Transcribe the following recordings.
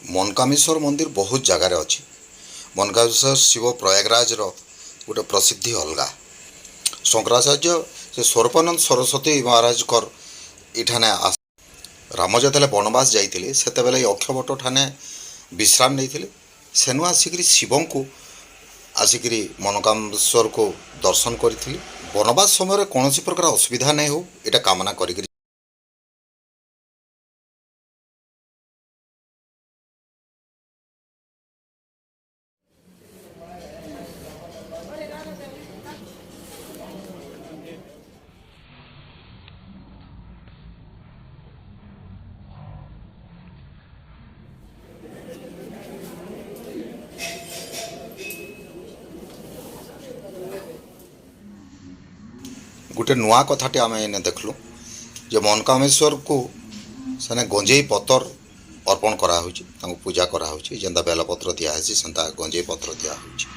मनकामेश्वर मंदिर बहुत जगार अच्छी। मनकामेश्वर शिव प्रयागराज गोटे प्रसिद्धि अलगा। शंकराचार्य से स्वरूपानंद सरस्वती महाराज कर इठाने राम जो बनवास जाते से अक्षभट्ट ठाने विश्राम नहीं सेनु आसिक शिव को आसिक मनकामेश्वर को दर्शन करी। बनवास समय कौन प्रकार असुविधा नहीं हो यहाँ कामना करी। गोटे नुआ कथाटे आम एने देखलु जे मनकामेश्वर को सेने गंजेई पतर अर्पण कराहोछि, तांको पूजा कराहोछि। जेंता बेलपत्र दियाहेछि सेंता गंजेई पत्र दियाहोछि।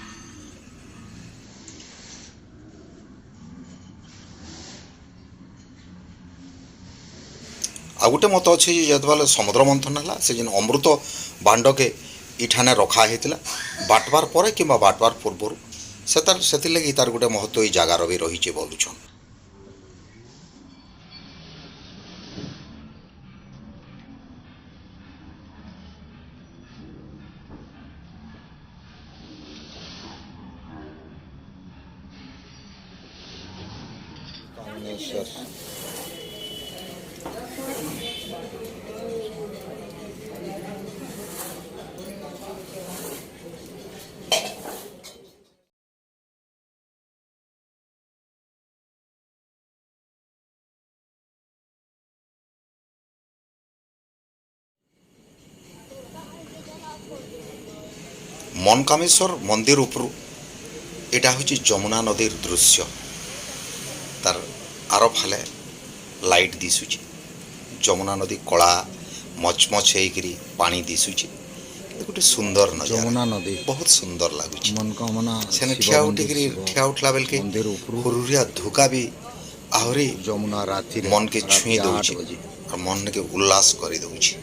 आ गोटे मत अच्छे जेतबेले समुद्र मंथन है से जेन अमृत बांड के इठाने रखा होता बाटवार पर कि बाटवार पूर्वर से लगी तार गोटे महत्व ये जगार भी रही बोलुछन। मनकामेश्वर मंदिर उपरू एटा हूँ जमुना नदीर दृश्य। तार आर फाले लाइट दिशुची। जमुना नदी कला मचमच होकर पानी दिशुची। गोटे सुंदर नजारा। जमुना नदी बहुत सुंदर लगुच। मनकामना सेने ठिया उठला बेल के हुरुरिया धुका भी आहरी जमुना राति मन के छुई दउची और मन के उल्लास करी दउची।